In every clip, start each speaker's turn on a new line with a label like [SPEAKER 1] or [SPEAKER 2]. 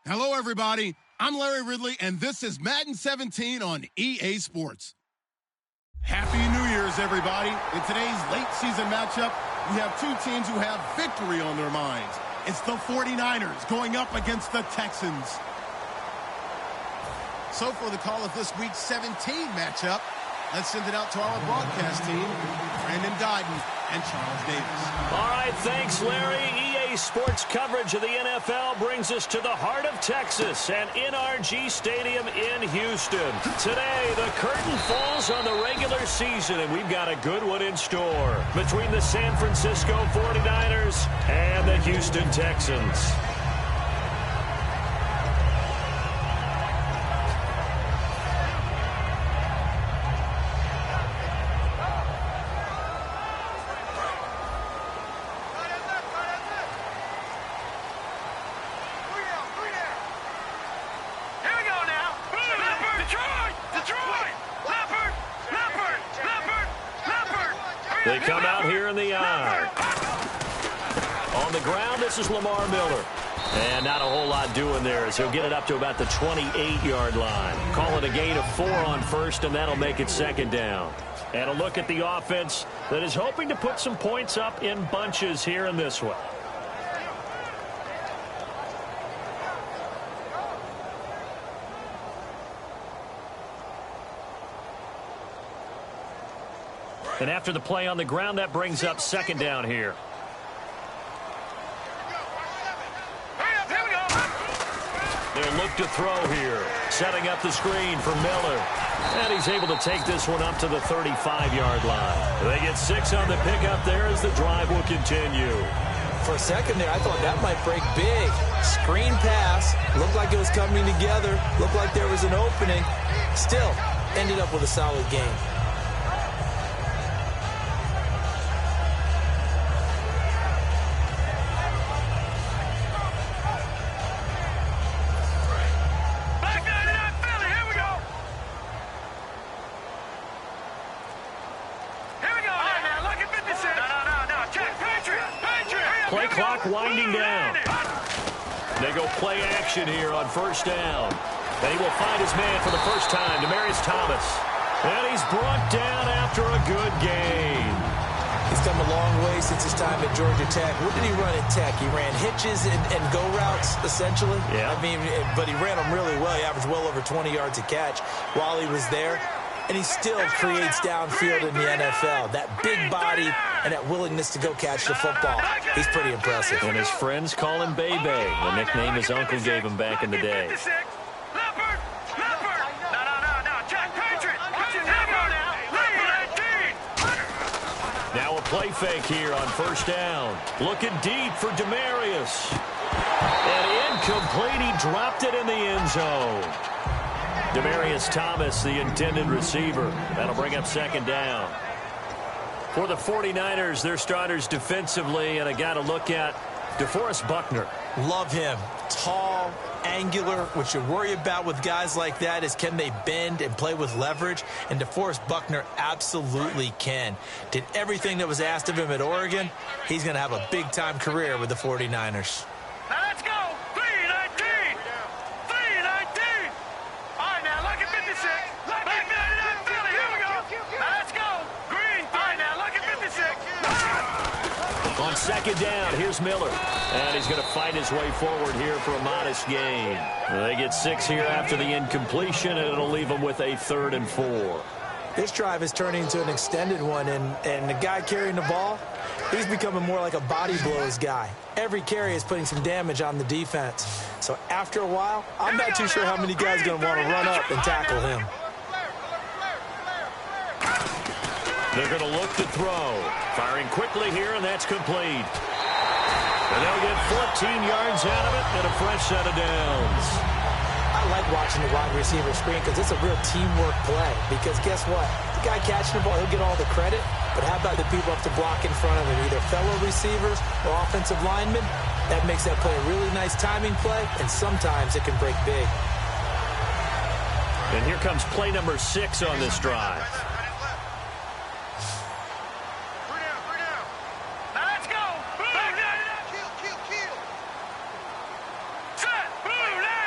[SPEAKER 1] Hello, everybody. I'm Larry Ridley, and this is Madden 17 on EA Sports. Happy New Year's, everybody. In today's late-season matchup, we have two teams who have victory on their minds. It's the 49ers going up against the Texans. So for the call of this week's 17 matchup, let's send it out to our broadcast team, Brandon Guyton and Charles Davis.
[SPEAKER 2] All right, thanks, Larry. EA Sports coverage of the NFL brings us to the heart of Texas and NRG Stadium in Houston. Today, the curtain falls on the regular season, and we've got a good one in store between the San Francisco 49ers and the Houston Texans. They come out here in the eye. On the ground, this is Lamar Miller. And not a whole lot doing there as he'll get it up to about the 28-yard line. Call it a gain of 4 on first, and that'll make it second down. And a look at the offense that is hoping to put some points up in bunches here in this one. And after the play on the ground, that brings up second down here. They'll look to throw here. Setting up the screen for Miller. And he's able to take this one up to the 35-yard line. They get 6 on the pickup there as the drive will continue.
[SPEAKER 3] For a second there, I thought that might break big. Screen pass. Looked like it was coming together. Looked like there was an opening. Still, ended up with a solid game.
[SPEAKER 2] Play clock winding down. They go play action here on first down. They will find his man for the first time, Demaryius Thomas. And he's brought down after a good gain.
[SPEAKER 3] He's come a long way since his time at Georgia Tech. What did he run at Tech? He ran hitches and go routes, essentially.
[SPEAKER 2] Yeah.
[SPEAKER 3] I mean, but he ran them really well. He averaged well over 20 yards a catch while he was there. And he still creates downfield in the NFL. That big body and that willingness to go catch the football. He's pretty impressive.
[SPEAKER 2] And his friends call him Bebe, the nickname his uncle gave him back in the day. Now a play fake here on first down. Looking deep for Demaryius. And incomplete. He dropped it in the end zone. Demaryius Thomas, the intended receiver. That'll bring up second down. For the 49ers, their starters defensively, and a guy to look at, DeForest Buckner.
[SPEAKER 3] Love him. Tall, angular. What you worry about with guys like that is can they bend and play with leverage? And DeForest Buckner absolutely can. Did everything that was asked of him at Oregon. He's going to have a big-time career with the 49ers.
[SPEAKER 4] Now let's go. 3-19. 3-19. All right, now look at 56. Back 99 Philly. Here we go. Now let's go. Green. All right, now look at 56.
[SPEAKER 2] On second down, here's Miller. And he's going to fight his way forward here for a modest gain. They get 6 here after the incompletion, and it'll leave them with a 3rd and 4.
[SPEAKER 3] This drive is turning into an extended one, and the guy carrying the ball, he's becoming more like a body blows guy. Every carry is putting some damage on the defense. So after a while, I'm not too sure how many guys are going to want to run up and tackle him.
[SPEAKER 2] They're going to look to throw. Firing quickly here, and that's complete. And they'll get 14 yards out of it and a fresh set of downs.
[SPEAKER 3] I like watching the wide receiver screen because it's a real teamwork play. Because guess what? The guy catching the ball, he'll get all the credit. But how about the people up to block in front of him, either fellow receivers or offensive linemen? That makes that play a really nice timing play, and sometimes it can break big.
[SPEAKER 2] And here comes play number 6 on this drive.
[SPEAKER 4] Set, move now.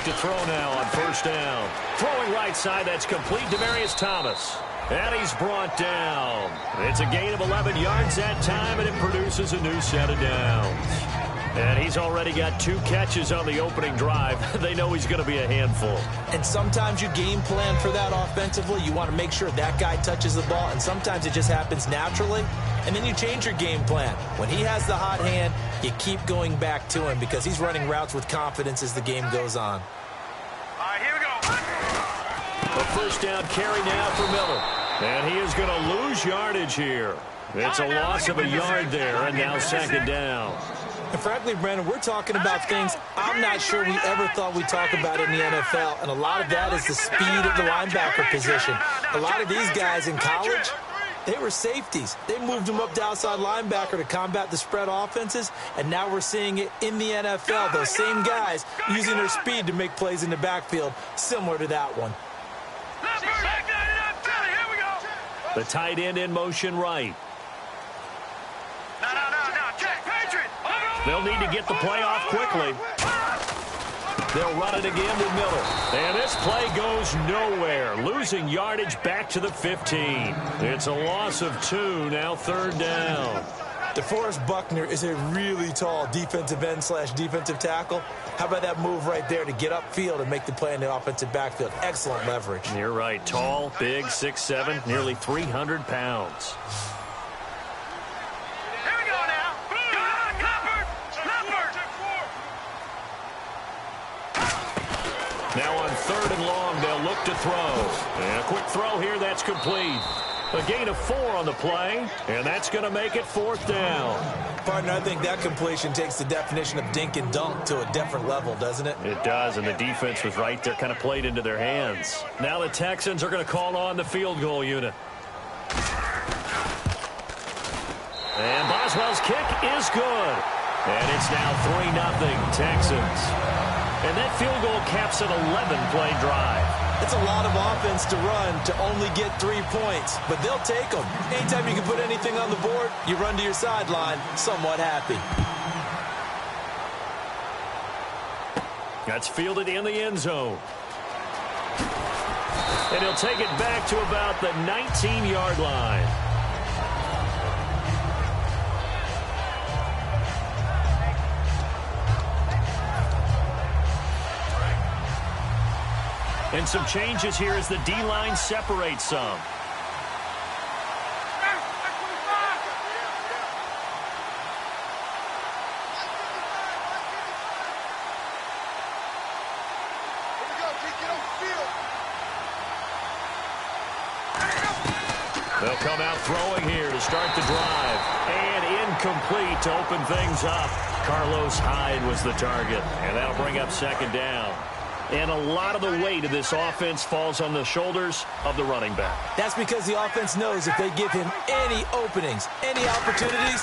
[SPEAKER 2] look to throw now on first down. Throwing right side, that's complete. Demaryius Thomas. And he's brought down. It's a gain of 11 yards that time, and it produces a new set of downs. And he's already got 2 catches on the opening drive. They know he's going to be a handful.
[SPEAKER 3] And sometimes you game plan for that offensively. You want to make sure that guy touches the ball, and sometimes it just happens naturally. And then you change your game plan. When he has the hot hand, you keep going back to him because he's running routes with confidence as the game goes on.
[SPEAKER 4] All right, here we go.
[SPEAKER 2] A first down carry now for Miller. And he is going to lose yardage here. It's a loss of a yard there, and now second down.
[SPEAKER 3] And frankly, Brandon, we're talking about things I'm not sure we ever thought we'd talk about in the NFL, and a lot of that is the speed of the linebacker position. A lot of these guys in college, they were safeties. They moved them up to outside linebacker to combat the spread offenses, and now we're seeing it in the NFL. Those same guys using their speed to make plays in the backfield, similar to that one.
[SPEAKER 2] The tight end in motion right. They'll need to get the play off quickly. They'll run it again with Miller. And this play goes nowhere. Losing yardage back to the 15. It's a loss of 2, now third down.
[SPEAKER 3] DeForest Buckner is a really tall defensive end / defensive tackle. How about that move right there to get upfield and make the play in the offensive backfield? Excellent leverage.
[SPEAKER 2] You're right. Tall, big, 6'7", nearly 300 pounds. Now on third and long, they'll look to throw. And a quick throw here, that's complete. A gain of 4 on the play, and that's going to make it fourth down.
[SPEAKER 3] Partner, I think that completion takes the definition of dink and dunk to a different level, doesn't it?
[SPEAKER 2] It does, and the defense was right there, kind of played into their hands. Now the Texans are going to call on the field goal unit. And Boswell's kick is good. And it's now 3-0 Texans. And that field goal caps an 11-play drive.
[SPEAKER 3] It's a lot of offense to run to only get 3 points, but they'll take them. Anytime you can put anything on the board, you run to your sideline somewhat happy.
[SPEAKER 2] That's fielded in the end zone. And he'll take it back to about the 19-yard line. And some changes here as the D-line separates some. They'll come out throwing here to start the drive. And incomplete to open things up. Carlos Hyde was the target. And that'll bring up second down. And a lot of the weight of this offense falls on the shoulders of the running back.
[SPEAKER 3] That's because the offense knows if they give him any openings, any opportunities,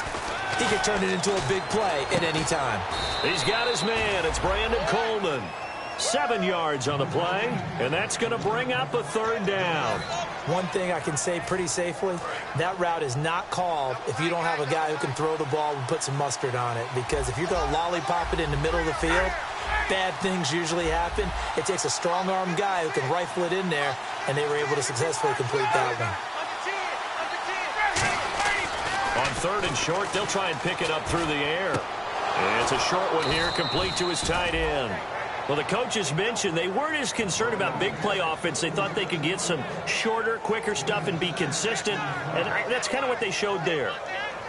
[SPEAKER 3] he can turn it into a big play at any time.
[SPEAKER 2] He's got his man. It's Brandon Coleman. 7 yards on the play, and that's going to bring up a third down.
[SPEAKER 3] One thing I can say pretty safely, that route is not called if you don't have a guy who can throw the ball and put some mustard on it. Because if you're going to lollipop it in the middle of the field, bad things usually happen. It takes a strong-arm guy who can rifle it in there, and they were able to successfully complete that one.
[SPEAKER 2] On third and short, they'll try and pick it up through the air. And it's a short one here, complete to his tight end. Well, the coaches mentioned they weren't as concerned about big play offense. They thought they could get some shorter, quicker stuff and be consistent, and that's kind of what they showed there.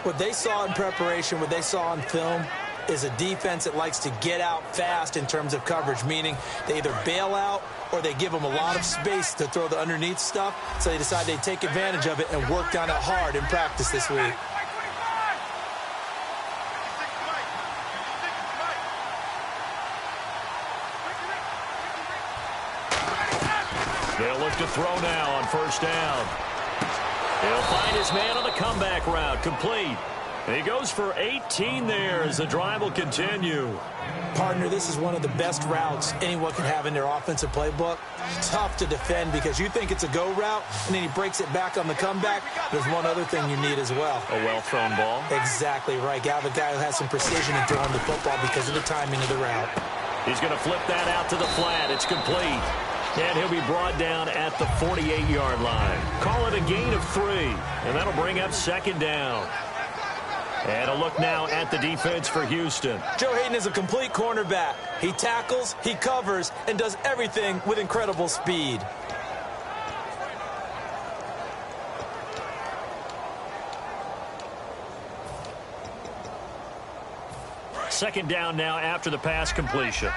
[SPEAKER 3] What they saw in preparation, what they saw on film, is a defense that likes to get out fast in terms of coverage, meaning they either bail out or they give them a lot of space to throw the underneath stuff, so they decide they'd take advantage of it and worked on it hard in practice this week.
[SPEAKER 2] They'll look to throw now on first down. He'll find his man on the comeback route, complete. He goes for 18 there as the drive will continue.
[SPEAKER 3] Partner, this is one of the best routes anyone can have in their offensive playbook. Tough to defend because you think it's a go route, and then he breaks it back on the comeback. There's one other thing you need as well.
[SPEAKER 2] A well-thrown ball.
[SPEAKER 3] Exactly right. You have a guy who has some precision in throwing the football because of the timing of the route.
[SPEAKER 2] He's going to flip that out to the flat. It's complete. And he'll be brought down at the 48-yard line. Call it a gain of 3, and that'll bring up second down. And a look now at the defense for Houston.
[SPEAKER 3] Joe Hayden is a complete cornerback. He tackles, he covers, and does everything with incredible speed.
[SPEAKER 2] Second down now after the pass completion.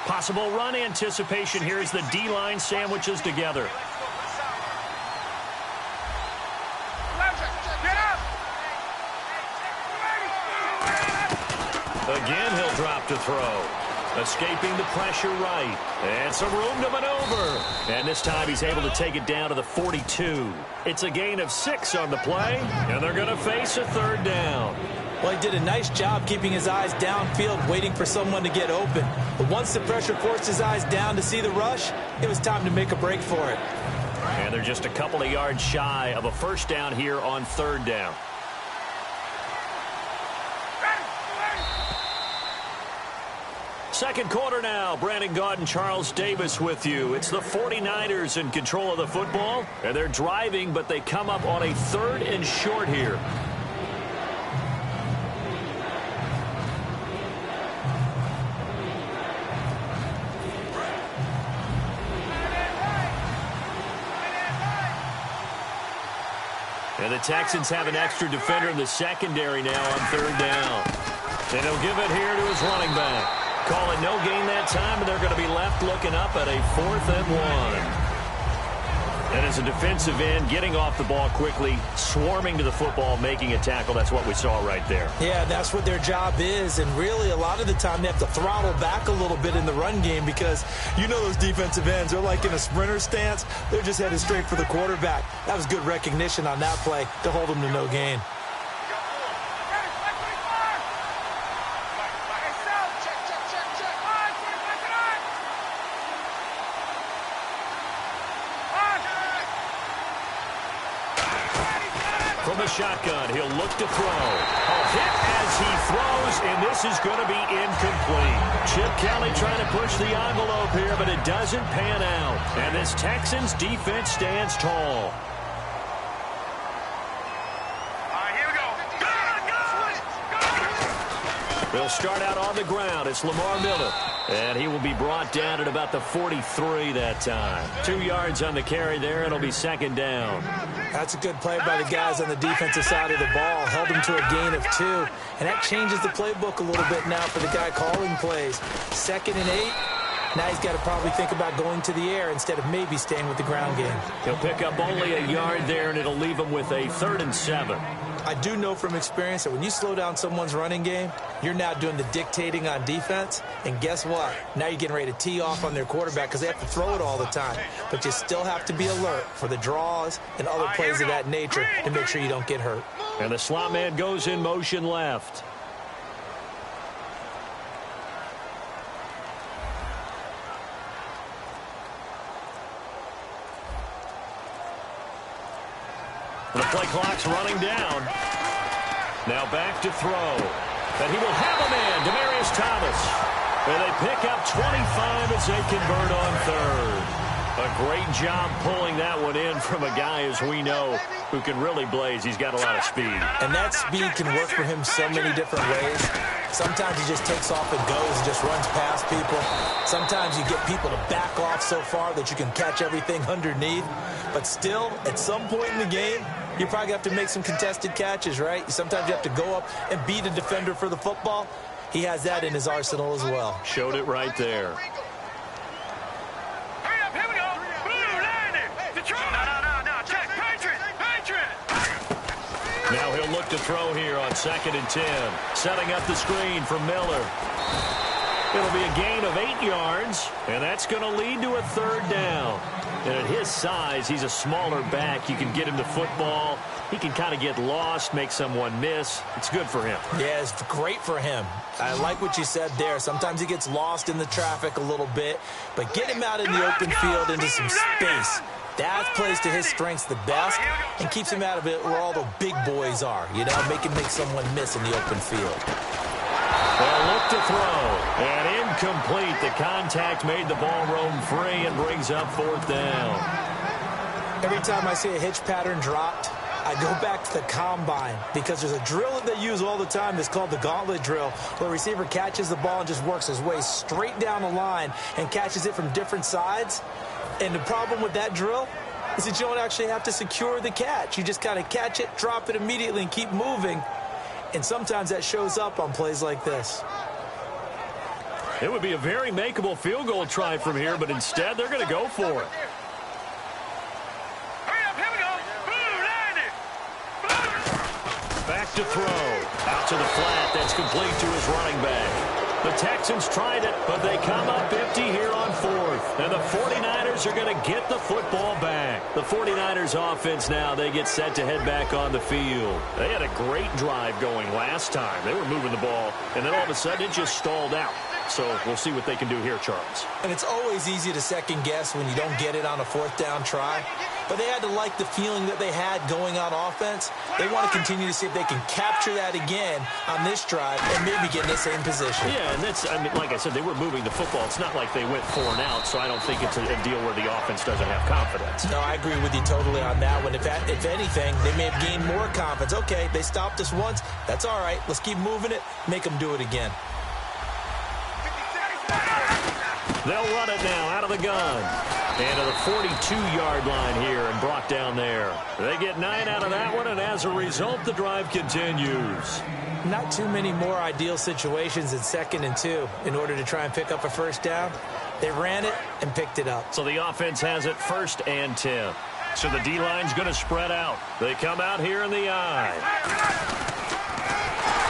[SPEAKER 2] Possible run anticipation here as the D-line sandwiches together. Again, he'll drop to throw. Escaping the pressure right. And some room to maneuver. And this time he's able to take it down to the 42. It's a gain of 6 on the play, and they're going to face a third down.
[SPEAKER 3] Well, he did a nice job keeping his eyes downfield, waiting for someone to get open. But once the pressure forced his eyes down to see the rush, it was time to make a break for it.
[SPEAKER 2] And they're just a couple of yards shy of a first down here on third down. Second quarter now. Brandon Gaudin and Charles Davis with you. It's the 49ers in control of the football, and they're driving, but they come up on a 3rd and short here. And the Texans have an extra defender in the secondary now on third down. And he'll give it here to his running back. Call it no gain that time, and they're going to be left looking up at a 4th and 1. And as a defensive end, getting off the ball quickly, swarming to the football, making a tackle, that's what we saw right there.
[SPEAKER 3] Yeah, that's what their job is, and really a lot of the time they have to throttle back a little bit in the run game because you know those defensive ends, they're like in a sprinter stance. They're just headed straight for the quarterback. That was good recognition on that play to hold them to no gain.
[SPEAKER 2] From the shotgun, he'll look to throw. A hit as he throws, and this is going to be incomplete. Chip Kelly trying to push the envelope here, but it doesn't pan out. And this Texans defense stands tall. They'll start out on the ground. It's Lamar Miller. And he will be brought down at about the 43 that time. 2 yards on the carry there. It'll be second down.
[SPEAKER 3] That's a good play by the guys on the defensive side of the ball. Held him to a gain of 2. And that changes the playbook a little bit now for the guy calling plays. 2nd and 8. Now he's got to probably think about going to the air instead of maybe staying with the ground game.
[SPEAKER 2] He'll pick up only a yard there, and it'll leave him with a 3rd and 7.
[SPEAKER 3] I do know from experience that when you slow down someone's running game, you're now doing the dictating on defense. And guess what? Now you're getting ready to tee off on their quarterback because they have to throw it all the time. But you still have to be alert for the draws and other plays of that nature to make sure you don't get hurt.
[SPEAKER 2] And the slot man goes in motion left. The play clock's running down. Now back to throw. And he will have a man, Demaryius Thomas. And they pick up 25 as they convert on 3rd. A great job pulling that one in from a guy, as we know, who can really blaze. He's got a lot of speed.
[SPEAKER 3] And that speed can work for him so many different ways. Sometimes he just takes off and goes and just runs past people. Sometimes you get people to back off so far that you can catch everything underneath. But still, at some point in the game, you probably have to make some contested catches, right? Sometimes you have to go up and beat a defender for the football. He has that in his arsenal as well.
[SPEAKER 2] Showed it right there.
[SPEAKER 4] Hurry up, here we go. Blue, landing. Detroit. No. Check. Patriot.
[SPEAKER 2] Now he'll look to throw here on 2nd and 10. Setting up the screen for Miller. It'll be a gain of 8 yards, and that's going to lead to a 3rd down. And at his size, he's a smaller back. You can get him the football. He can kind of get lost, make someone miss. It's good for him.
[SPEAKER 3] Yeah, it's great for him. I like what you said there. Sometimes he gets lost in the traffic a little bit, but get him out in the open field into some space. That plays to his strengths the best and keeps him out of it where all the big boys are, you know, make someone miss in the open field.
[SPEAKER 2] They'll look to throw, and incomplete. The contact made the ball roam free and brings up 4th down.
[SPEAKER 3] Every time I see a hitch pattern dropped, I go back to the combine because there's a drill that they use all the time that's called the gauntlet drill, where a receiver catches the ball and just works his way straight down the line and catches it from different sides. And the problem with that drill is that you don't actually have to secure the catch. You just kind of catch it, drop it immediately, and keep moving. And sometimes that shows up on plays like this.
[SPEAKER 2] It would be a very makeable field goal try from here, but instead they're going to go for it. Back to throw. Out to the flat. That's complete to his running back. The Texans tried it, but they come up empty here on 4th. And the 49ers are going to get the football back. The 49ers offense now, they get set to head back on the field. They had a great drive going last time. They were moving the ball, and then all of a sudden it just stalled out. So we'll see what they can do here, Charles.
[SPEAKER 3] And it's always easy to second guess when you don't get it on a 4th down try. But they had to like the feeling that they had going on offense. They want to continue to see if they can capture that again on this drive and maybe get in the same position.
[SPEAKER 2] Yeah, and that's, I mean, like I said, they were moving the football. It's not like they went 4 and out, so I don't think it's a deal where the offense doesn't have confidence.
[SPEAKER 3] No, I agree with you totally on that one. If anything, they may have gained more confidence. Okay, they stopped us once. That's all right. Let's keep moving it. Make them do it again.
[SPEAKER 2] They'll run it now out of the gun. And to the 42-yard line here and brought down there. They get 9 out of that one, and as a result, the drive continues.
[SPEAKER 3] Not too many more ideal situations in 2nd and 2 in order to try and pick up a 1st down. They ran it and picked it up.
[SPEAKER 2] So the offense has it 1st and 10. So the D-line's going to spread out. They come out here in the I.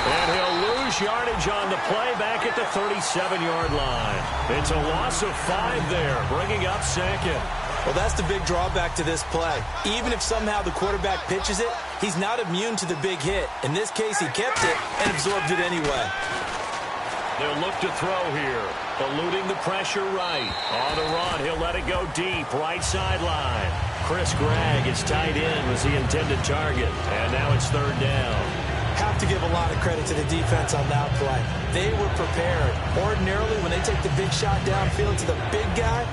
[SPEAKER 2] And he'll lose yardage on the play back at the 37-yard line. It's a loss of 5 there, bringing up 2nd.
[SPEAKER 3] Well, that's the big drawback to this play. Even if somehow the quarterback pitches it, he's not immune to the big hit. In this case, he kept it and absorbed it anyway.
[SPEAKER 2] They'll look to throw here, eluding the pressure right. On the run, he'll let it go deep, right sideline. Chris Gregg is tight in, was the intended target. And now it's 3rd down.
[SPEAKER 3] Have to give a lot of credit to the defense on that play. They were prepared. Ordinarily, when they take the big shot downfield to the big guy,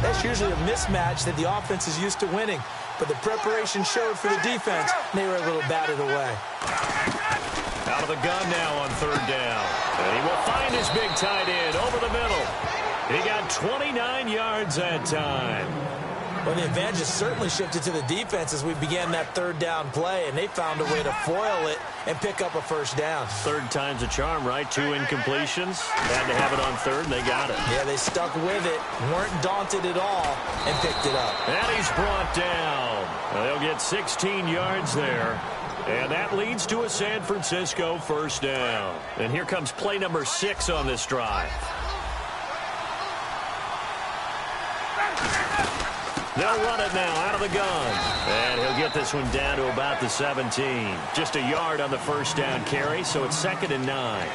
[SPEAKER 3] that's usually a mismatch that the offense is used to winning. But the preparation showed for the defense, and they were able to bat it away.
[SPEAKER 2] Out of the gun now on 3rd down. And he will find his big tight end over the middle. He got 29 yards that time.
[SPEAKER 3] Well, the advantage has certainly shifted to the defense as we began that 3rd down play, and they found a way to foil it and pick up a 1st down.
[SPEAKER 2] 3rd time's a charm, right? 2 incompletions. Had to have it on 3rd, and they got it.
[SPEAKER 3] Yeah, they stuck with it, weren't daunted at all, and picked it up.
[SPEAKER 2] And he's brought down. They'll get 16 yards there. And that leads to a San Francisco 1st down. And here comes play number 6 on this drive. They'll run it now out of the gun. And he'll get this one down to about the 17. Just a yard on the 1st down carry, so it's 2nd and 9.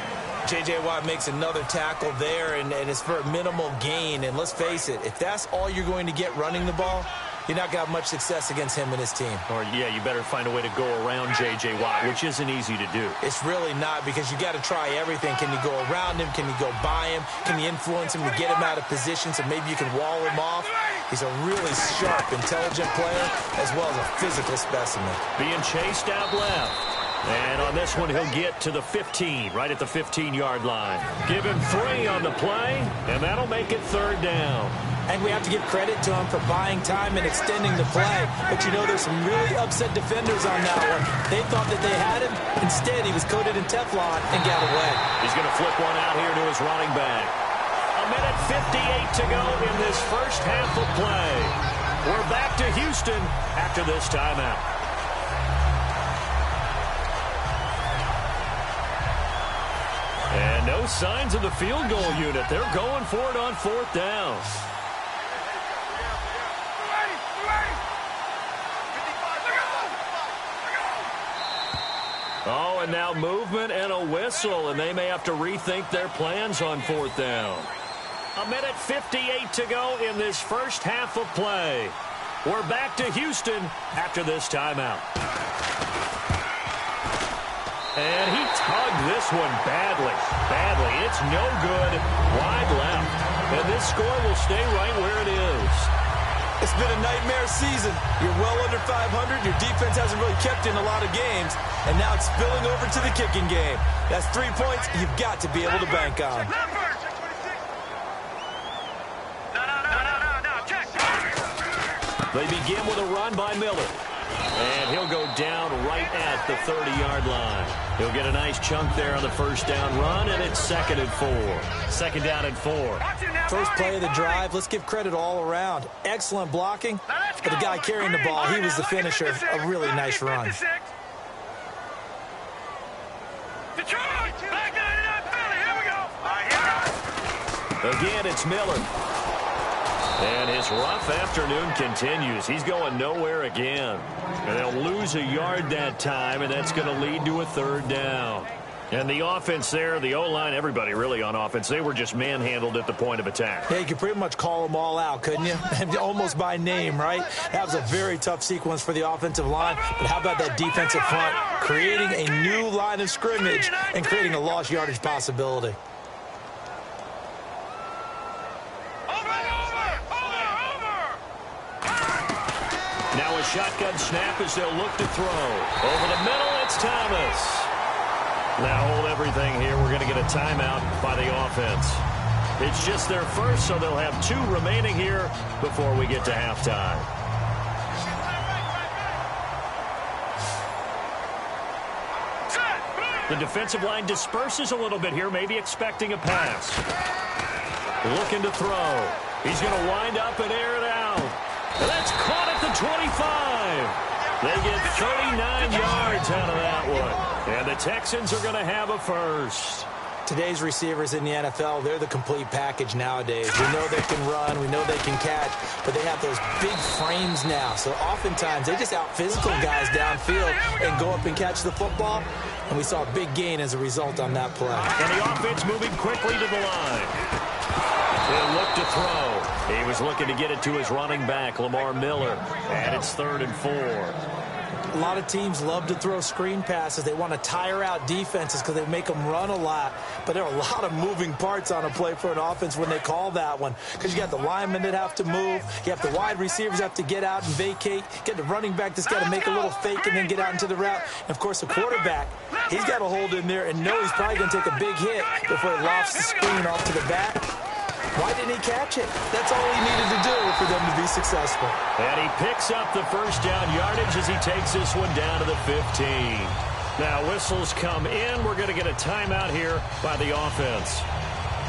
[SPEAKER 3] J.J. Watt makes another tackle there, and it's for a minimal gain. And let's face it, if that's all you're going to get running the ball, you're not going to have much success against him and his team.
[SPEAKER 2] Or, yeah, you better find a way to go around J.J. Watt, which isn't easy to do.
[SPEAKER 3] It's really not, because you got to try everything. Can you go around him? Can you go by him? Can you influence him to get him out of position so maybe you can wall him off? He's a really sharp, intelligent player, as well as a physical specimen.
[SPEAKER 2] Being chased out left. And on this one, he'll get to the 15, right at the 15-yard line. Give him 3 on the play, and that'll make it 3rd down.
[SPEAKER 3] And we have to give credit to him for buying time and extending the play. But, you know, there's some really upset defenders on that one. They thought that they had him. Instead, he was coated in Teflon and got away.
[SPEAKER 2] He's going to flip one out here to his running back. A minute 58 to go in this first half of play. We're back to Houston after this timeout. And no signs of the field goal unit. They're going for it on 4th down. Oh, and now movement and a whistle, and they may have to rethink their plans on 4th down. A minute 58 to go in this first half of play. We're back to Houston after this timeout. And he tugged this one badly. It's no good. Wide left. And this score will stay right where it is.
[SPEAKER 3] It's been a nightmare season. You're well under 500. Your defense hasn't really kept in a lot of games. And now it's spilling over to the kicking game. That's 3 points you've got to be able to bank on.
[SPEAKER 2] They begin with a run by Miller. And he'll go down right at the 30-yard line. He'll get a nice chunk there on the first down run, and it's 2nd and 4. 2nd down and 4.
[SPEAKER 3] First play of the drive, let's give credit all around. Excellent blocking, but the guy carrying the ball, he was the finisher. A really nice run.
[SPEAKER 2] Again, it's Miller. And his rough afternoon continues. He's going nowhere again. And they'll lose a yard that time, and that's going to lead to a 3rd down. And the offense there, the O-line, everybody really on offense, they were just manhandled at the point of attack.
[SPEAKER 3] Yeah, you could pretty much call them all out, couldn't you? Almost by name, right? That was a very tough sequence for the offensive line. But how about that defensive front creating a new line of scrimmage and creating a lost yardage possibility?
[SPEAKER 2] Now a shotgun snap as they'll look to throw. Over the middle, it's Thomas. Now hold everything here. We're going to get a timeout by the offense. It's just their first, so they'll have 2 remaining here before we get to halftime. The defensive line disperses a little bit here, maybe expecting a pass. Looking to throw. He's going to wind up and air it out. And that's caught at the 25. They get 39 yards out of that one. And the Texans are going to have a first.
[SPEAKER 3] Today's receivers in the NFL, they're the complete package nowadays. We know they can run, we know they can catch, but they have those big frames now. So oftentimes they just out-physical guys downfield and go up and catch the football. And we saw a big gain as a result on that play.
[SPEAKER 2] And the offense moving quickly to the line. He'll look to throw. He was looking to get it to his running back, Lamar Miller. And it's 3rd and 4.
[SPEAKER 3] A lot of teams love to throw screen passes. They want to tire out defenses because they make them run a lot. But there are a lot of moving parts on a play for an offense when they call that one. Because you got the linemen that have to move. You have the wide receivers have to get out and vacate. You get the running back that's got to make a little fake and then get out into the route. And, of course, the quarterback, he's got to hold in there and know he's probably going to take a big hit before he lofts the screen off to the back. Why didn't he catch it? That's all he needed to do for them to be successful.
[SPEAKER 2] And he picks up the first down yardage as he takes this one down to the 15. Now whistles come in. We're going to get a timeout here by the offense.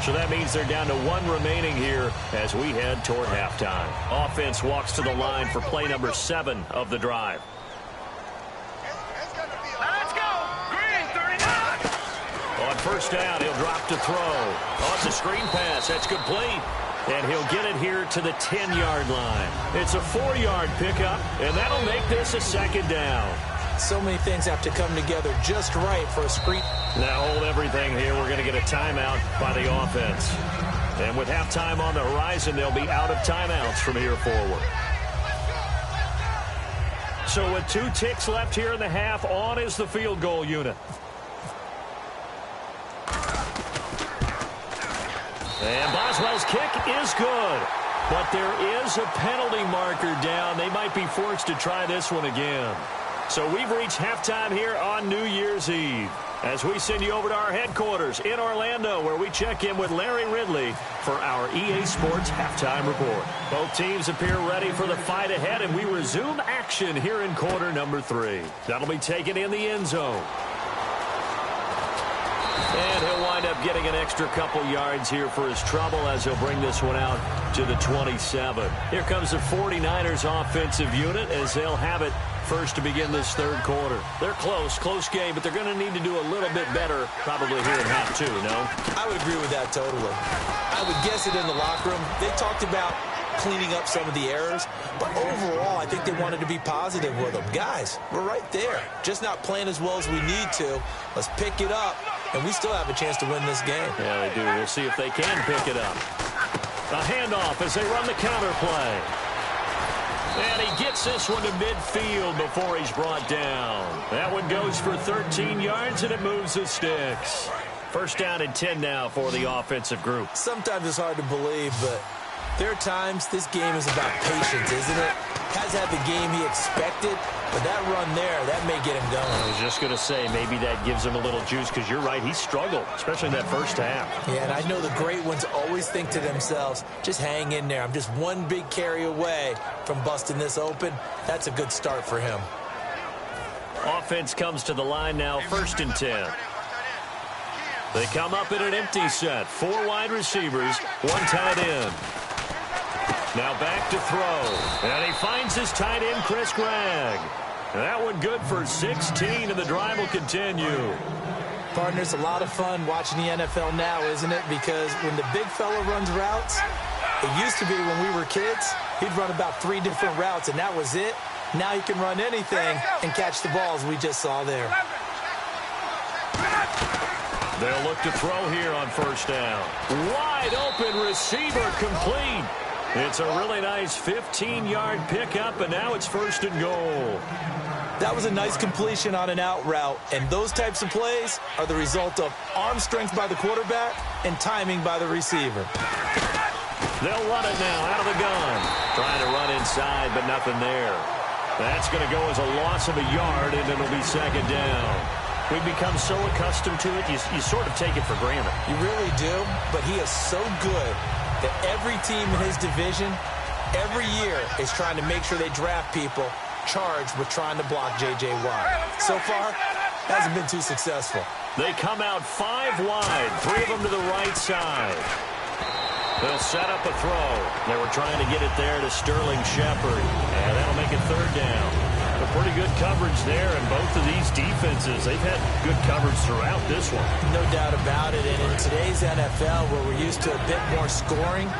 [SPEAKER 2] So that means they're down to 1 remaining here as we head toward halftime. Offense walks to the line for play number 7 of the drive.
[SPEAKER 4] Let's go! Green, 39!
[SPEAKER 2] On first down, he'll drop to throw. Oh, it's a screen pass. That's complete. And he'll get it here to the 10-yard line. It's a 4-yard pickup, and that'll make this a 2nd down.
[SPEAKER 3] So many things have to come together just right for a screen.
[SPEAKER 2] Now hold everything here. We're going to get a timeout by the offense. And with halftime on the horizon, they'll be out of timeouts from here forward. So with 2 ticks left here in the half, on is the field goal unit. And Boswell's kick is good. But there is a penalty marker down. They might be forced to try this one again. So we've reached halftime here on New Year's Eve as we send you over to our headquarters in Orlando, where we check in with Larry Ridley for our EA Sports Halftime Report. Both teams appear ready for the fight ahead, and we resume action here in quarter number 3. That'll be taken in the end zone. And he'll wind up getting an extra couple yards here for his trouble as he'll bring this one out to the 27. Here comes the 49ers offensive unit as they'll have it first to begin this 3rd quarter. They're close game, but they're going to need to do a little bit better probably here in half 2, no?
[SPEAKER 3] I would agree with that totally. I would guess it in the locker room. They talked about cleaning up some of the errors, but overall, I think they wanted to be positive with them. Guys, we're right there. Just not playing as well as we need to. Let's pick it up, and we still have a chance to win this game.
[SPEAKER 2] Yeah, they do. We'll see if they can pick it up. A handoff as they run the counter play. And he gets this one to midfield before he's brought down. That one goes for 13 yards, and it moves the sticks. First down and 10 now for the offensive group.
[SPEAKER 3] Sometimes it's hard to believe, but there are times this game is about patience, isn't it? Has had the game he expected, but that run there, that may get him going.
[SPEAKER 2] I was just going to say, maybe that gives him a little juice, because you're right, he struggled, especially in that first half.
[SPEAKER 3] Yeah, and I know the great ones always think to themselves, just hang in there. I'm just one big carry away from busting this open. That's a good start for him.
[SPEAKER 2] Offense comes to the line now, first and 10. They come up in an empty set. 4 wide receivers, 1 tight end. Now back to throw. And he finds his tight end, Chris Gregg. That one good for 16, and the drive will continue.
[SPEAKER 3] Partner, it's a lot of fun watching the NFL now, isn't it? Because when the big fella runs routes, it used to be when we were kids, he'd run about 3 different routes, and that was it. Now he can run anything and catch the balls we just saw there.
[SPEAKER 2] They'll look to throw here on first down. Wide open receiver complete. It's a really nice 15-yard pickup, and now it's first and goal.
[SPEAKER 3] That was a nice completion on an out route, and those types of plays are the result of arm strength by the quarterback and timing by the receiver.
[SPEAKER 2] They'll run it now out of the gun. Trying to run inside, but nothing there. That's going to go as a loss of a yard, and it'll be second down. We've become so accustomed to it, you sort of take it for granted.
[SPEAKER 3] You really do, but he is so good that every team in his division, every year, is trying to make sure they draft people charged with trying to block J.J. Watt. So far, hasn't been too successful.
[SPEAKER 2] They come out 5 wide, 3 of them to the right side. They'll set up a throw. They were trying to get it there to Sterling Shepard, and that'll make it third down. A pretty good coverage there, and both of these defenses, they've had good coverage throughout this one.
[SPEAKER 3] No doubt about it, and in today's NFL, where we're used to a bit more scoring,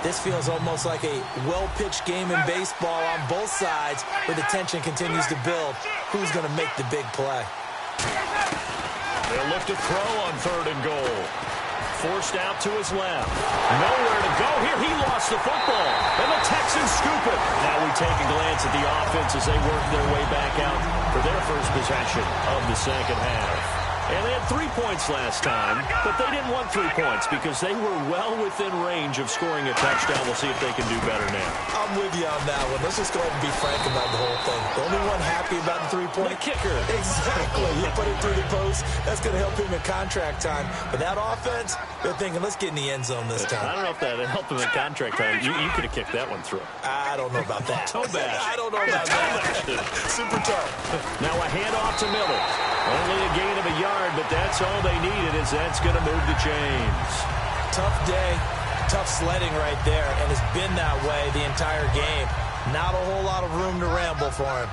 [SPEAKER 3] this feels almost like a well-pitched game in baseball on both sides, where the tension continues to build. Who's going to make the big play?
[SPEAKER 2] They'll look to throw on third and goal. Forced out to his left. Nowhere to go here. He lost the football. And the Texans scoop it. Now we take a glance at the offense as they work their way back out for their first possession of the second half. And they had 3 points last time, but they didn't want 3 points because they were well within range of scoring a touchdown. We'll see if they can do better now.
[SPEAKER 3] I'm with you on that one. Let's just go ahead and be frank about the whole thing. The only one happy about the 3-point
[SPEAKER 2] kicker.
[SPEAKER 3] Exactly. He put it through the post. That's going to help him in contract time. But that offense, they're thinking, let's get in the end zone this time.
[SPEAKER 2] I don't know if that helped him in contract time. You could have kicked that one through.
[SPEAKER 3] I don't know about that.
[SPEAKER 2] Toe bash.
[SPEAKER 3] I don't know about that. Super tough.
[SPEAKER 2] Now a handoff to Miller. Only a gain of a yard, but that's all they needed, as that's going to move the chains.
[SPEAKER 3] Tough day, tough sledding right there, and it's been that way the entire game. Not a whole lot of room to ramble for him.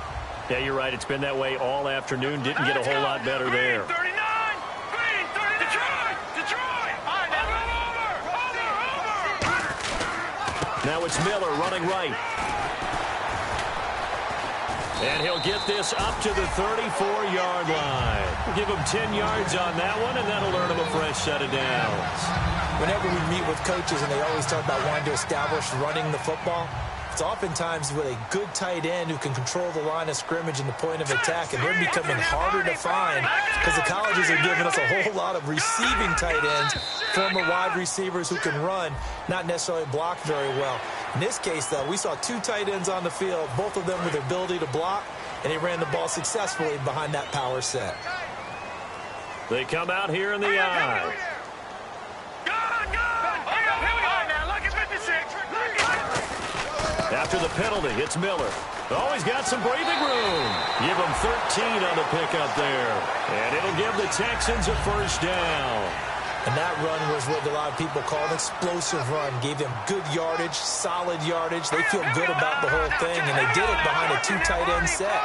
[SPEAKER 2] Yeah, you're right. It's been that way all afternoon. Didn't get a whole lot better there.
[SPEAKER 4] 39! Green, 30, Detroit! Over!
[SPEAKER 2] Now it's Miller running right. And he'll get this up to the 34-yard line. Give him 10 yards on that one, and that'll earn him a fresh set of downs.
[SPEAKER 3] Whenever we meet with coaches and they always talk about wanting to establish running the football, it's oftentimes with a good tight end who can control the line of scrimmage and the point of attack, and they're becoming harder to find because the colleges are giving us a whole lot of receiving tight ends, former wide receivers who can run, not necessarily block very well. In this case, though, we saw 2 tight ends on the field, both of them with the ability to block, and they ran the ball successfully behind that power set.
[SPEAKER 2] They come out here in the eye. After the penalty, it's Miller. Oh, he's got some breathing room. Give him 13 on the pickup there. And it'll give the Texans a first down.
[SPEAKER 3] And that run was what a lot of people call an explosive run. Gave them good yardage, solid yardage. They feel good about the whole thing, and they did it behind a 2 tight end set.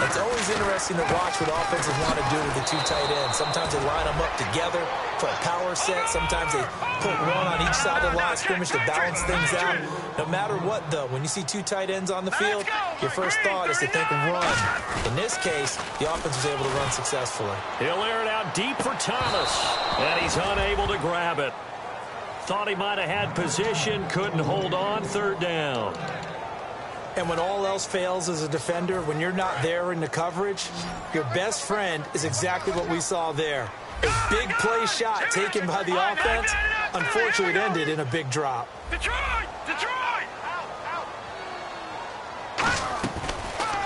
[SPEAKER 3] It's always interesting to watch what offenses want to do with the 2 tight ends. Sometimes they line them up together for a power set. Sometimes they put one on each side of the line of scrimmage to balance things out. No matter what, though, when you see 2 tight ends on the field, your first thought is to think run. In this case, the offense was able to run successfully.
[SPEAKER 2] He'll air it out deep for Thomas, and he's unable to grab it. Thought he might have had position, couldn't hold on, third down.
[SPEAKER 3] And when all else fails as a defender, when you're not there in the coverage, your best friend is exactly what we saw there. A big play shot taken by the offense. Unfortunately, it ended in a big drop.
[SPEAKER 4] Detroit! Detroit!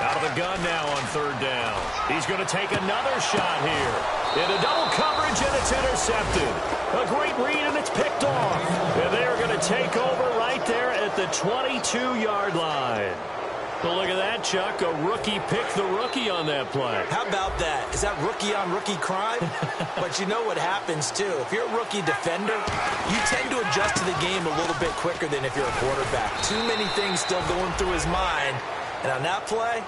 [SPEAKER 2] Out of the gun now on third down. He's going to take another shot here. Into double coverage, and it's intercepted. A great read, and it's picked off. And they're going to take over right there at the 22-yard line. Well, look at that, Chuck. A rookie picked the rookie on that play.
[SPEAKER 3] How about that? Is that rookie-on-rookie crime? But you know what happens, too. If you're a rookie defender, you tend to adjust to the game a little bit quicker than if you're a quarterback. Too many things still going through his mind. And on that play,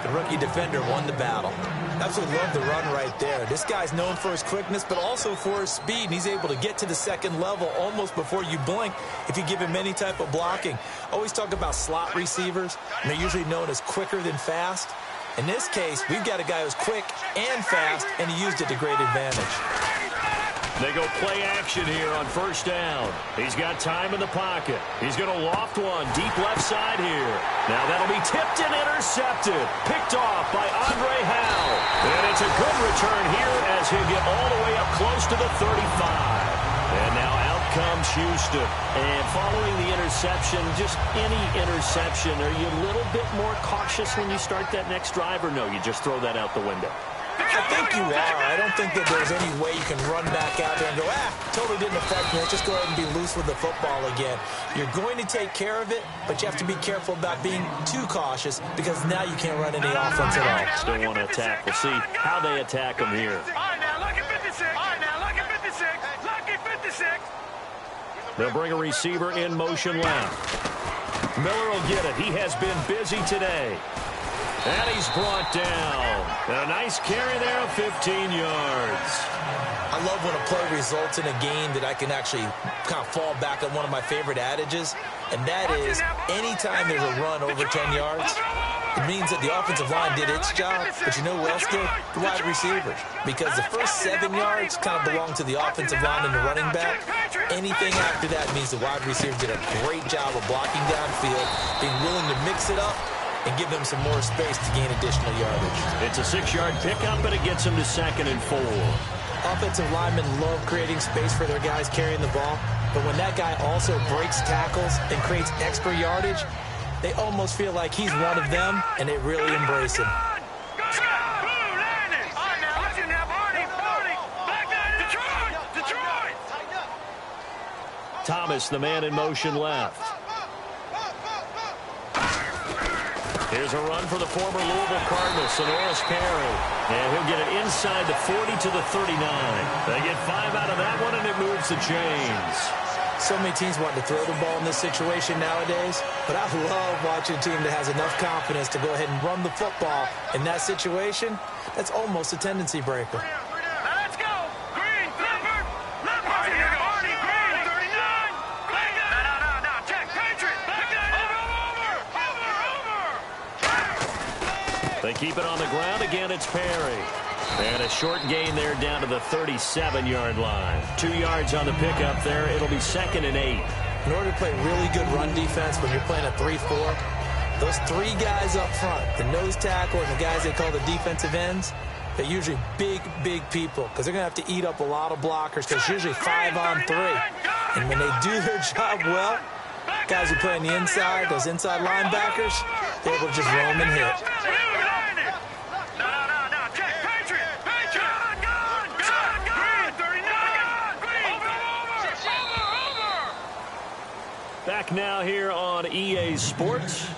[SPEAKER 3] the rookie defender won the battle. Absolutely love the run right there. This guy's known for his quickness, but also for his speed. And he's able to get to the second level almost before you blink if you give him any type of blocking. Always talk about slot receivers, and they're usually known as quicker than fast. In this case, we've got a guy who's quick and fast, and he used it to great advantage.
[SPEAKER 2] They go play action here on first down. He's got time in the pocket. He's going to loft one deep left side here. Now that'll be tipped and intercepted. Picked off by Andre Howe. And it's a good return here as he'll get all the way up close to the 35. And now out comes Houston. And following the interception, just any interception, are you a little bit more cautious when you start that next drive, or no, you just throw that out the window?
[SPEAKER 3] I think you are. I don't think that there's any way you can run back out there and go, totally didn't affect me. Let's just go ahead and be loose with the football again. You're going to take care of it, but you have to be careful about being too cautious because now you can't run any offense at all.
[SPEAKER 2] Still want to attack. We'll see how they attack him here.
[SPEAKER 4] All right, now, look at 56. All right, now, look at 56. Lucky 56.
[SPEAKER 2] They'll bring a receiver in motion left. Miller will get it. He has been busy today. And he's brought down. And a nice carry there of 15 yards.
[SPEAKER 3] I love when a play results in a game that I can actually kind of fall back on one of my favorite adages, and that is anytime there's a run over 10 yards, it means that the offensive line did its job, but you know who else did? The wide receivers. Because the first 7 yards kind of belong to the offensive line and the running back. Anything after that means the wide receivers did a great job of blocking downfield, being willing to mix it up, and give them some more space to gain additional yardage.
[SPEAKER 2] It's a 6-yard pickup, but it gets them to 2nd and 4.
[SPEAKER 3] Offensive linemen love creating space for their guys carrying the ball, but when that guy also breaks tackles and creates extra yardage, they almost feel like he's one of them, and they really embrace him.
[SPEAKER 2] Thomas, the man in motion left. Here's a run for the former Louisville Cardinal, Sonoris Perry. And he'll get it inside the 40 to the 39. They get 5 out of that one, and it moves the chains.
[SPEAKER 3] So many teams want to throw the ball in this situation nowadays, but I love watching a team that has enough confidence to go ahead and run the football. In that situation, that's almost a tendency breaker.
[SPEAKER 4] Let's go. Green, Leopard. Leopard. Here we go. Arnie, Green, 39. No. Check. Patriot. Over.
[SPEAKER 2] They keep it on the ground. Again, it's Perry. And a short gain there down to the 37-yard line. 2 yards on the pickup there. It'll be 2nd and 8.
[SPEAKER 3] In order to play really good run defense when you're playing a 3-4, those 3 guys up front, the nose tackle and the guys they call the defensive ends, they're usually big people because they're going to have to eat up a lot of blockers because usually 5 on 3. And when they do their job well, guys who play on the inside, those inside linebackers, they're able to just roam and hit.
[SPEAKER 2] Back now here on EA Sports.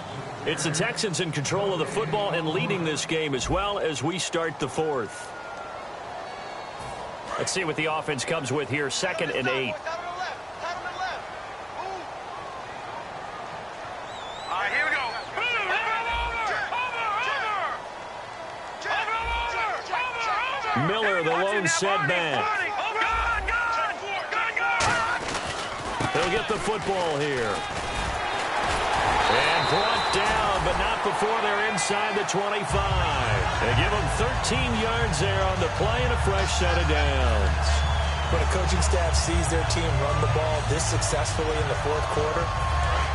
[SPEAKER 2] It's the Texans in control of the football and leading this game as well as we start the 4th. Let's see what the offense comes with here. 2nd and 8. Miller, the lone setback. He'll get the football here. And brought down, but not before they're inside the 25. They give him 13 yards there on the play and a fresh set of downs.
[SPEAKER 3] When a coaching staff sees their team run the ball this successfully in the 4th quarter,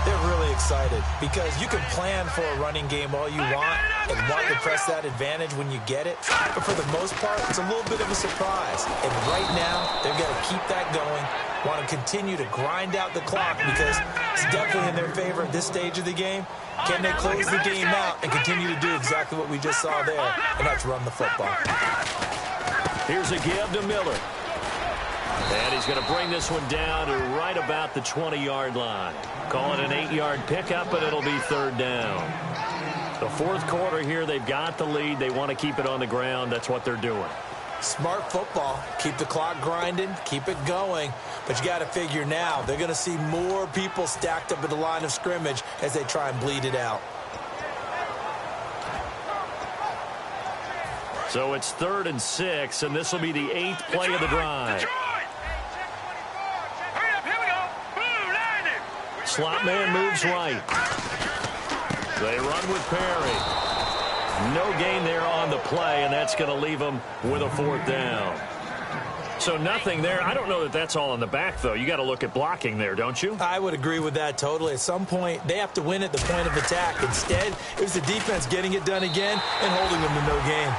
[SPEAKER 3] They're really excited because you can plan for a running game all you want and want to press that advantage when you get it. But for the most part, it's a little bit of a surprise. And right now, they've got to keep that going, want to continue to grind out the clock because it's definitely in their favor at this stage of the game. Can they close the game out and continue to do exactly what we just saw there, and that's run the football?
[SPEAKER 2] Here's a give to Miller. And he's going to bring this one down to right about the 20-yard line. Call it an 8-yard pickup, and it'll be 3rd down. The 4th quarter here, they've got the lead. They want to keep it on the ground. That's what they're doing.
[SPEAKER 3] Smart football. Keep the clock grinding. Keep it going. But you got to figure now, they're going to see more people stacked up at the line of scrimmage as they try and bleed it out.
[SPEAKER 2] So it's 3rd and 6, and this will be the 8th play of the drive. Slot man moves right. They run with Perry. No gain there on the play, and that's going to leave them with a 4th down. So nothing there. I don't know that that's all in the back, though. You got to look at blocking there, don't you?
[SPEAKER 3] I would agree with that totally. At some point, they have to win at the point of attack. Instead, it was the defense getting it done again and holding them to no gain.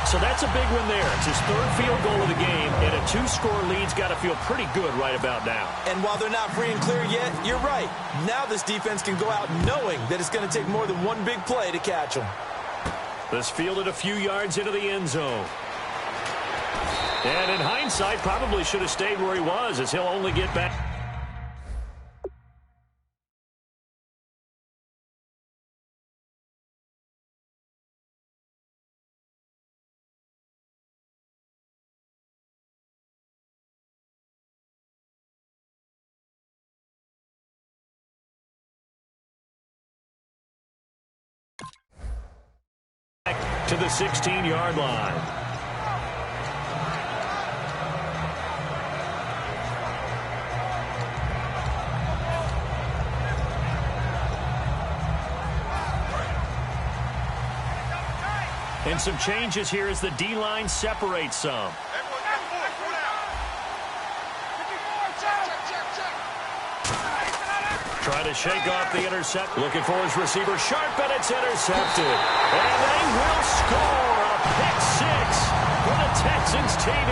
[SPEAKER 2] So that's a big one there. It's his 3rd field goal of the game, and a 2-score lead's got to feel pretty good right about now.
[SPEAKER 3] And while they're not free and clear yet, you're right. Now this defense can go out knowing that it's going to take more than one big play to catch them.
[SPEAKER 2] This fielded a few yards into the end zone. And in hindsight, probably should have stayed where he was, as he'll only get back. To the 16-yard line. And some changes here as the D-line separates some. Trying to shake off the intercept. Looking for his receiver sharp, and it's intercepted. And they will score a pick-6 for the Texans TV.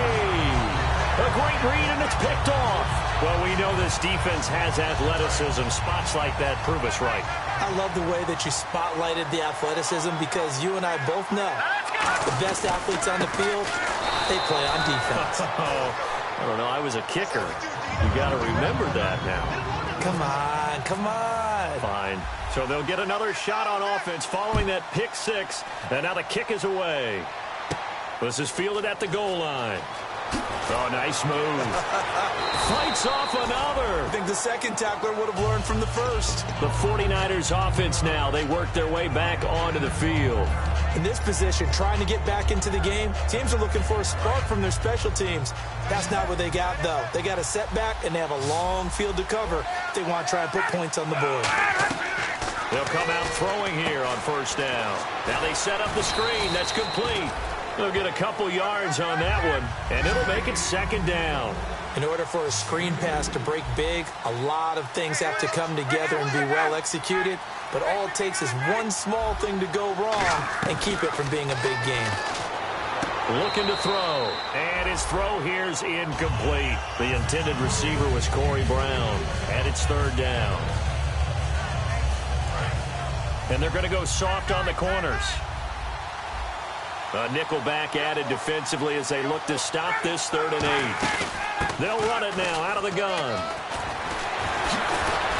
[SPEAKER 2] A great read, and it's picked off. Well, we know this defense has athleticism. Spots like that prove us right.
[SPEAKER 3] I love the way that you spotlighted the athleticism because you and I both know the best athletes on the field, they play on defense.
[SPEAKER 2] I don't know. I was a kicker. You got to remember that now.
[SPEAKER 3] Come on, come on.
[SPEAKER 2] Fine. So they'll get another shot on offense following that pick-6, and now the kick is away. This is fielded at the goal line. Oh, nice move. Fights off another.
[SPEAKER 3] I think the second tackler would have learned from the first.
[SPEAKER 2] The 49ers offense now. They work their way back onto the field.
[SPEAKER 3] In this position, trying to get back into the game, teams are looking for a spark from their special teams. That's not what they got, though. They got a setback, and they have a long field to cover if they want to try and put points on the board.
[SPEAKER 2] They'll come out throwing here on 1st down. Now they set up the screen. That's complete. They'll get a couple yards on that one, and it'll make it 2nd down.
[SPEAKER 3] In order for a screen pass to break big, a lot of things have to come together and be well executed, but all it takes is one small thing to go wrong and keep it from being a big game.
[SPEAKER 2] Looking to throw, and his throw here's incomplete. The intended receiver was Corey Brown, and it's 3rd down. And they're going to go soft on the corners. A nickelback added defensively as they look to stop this 3rd and 8. They'll run it now out of the gun.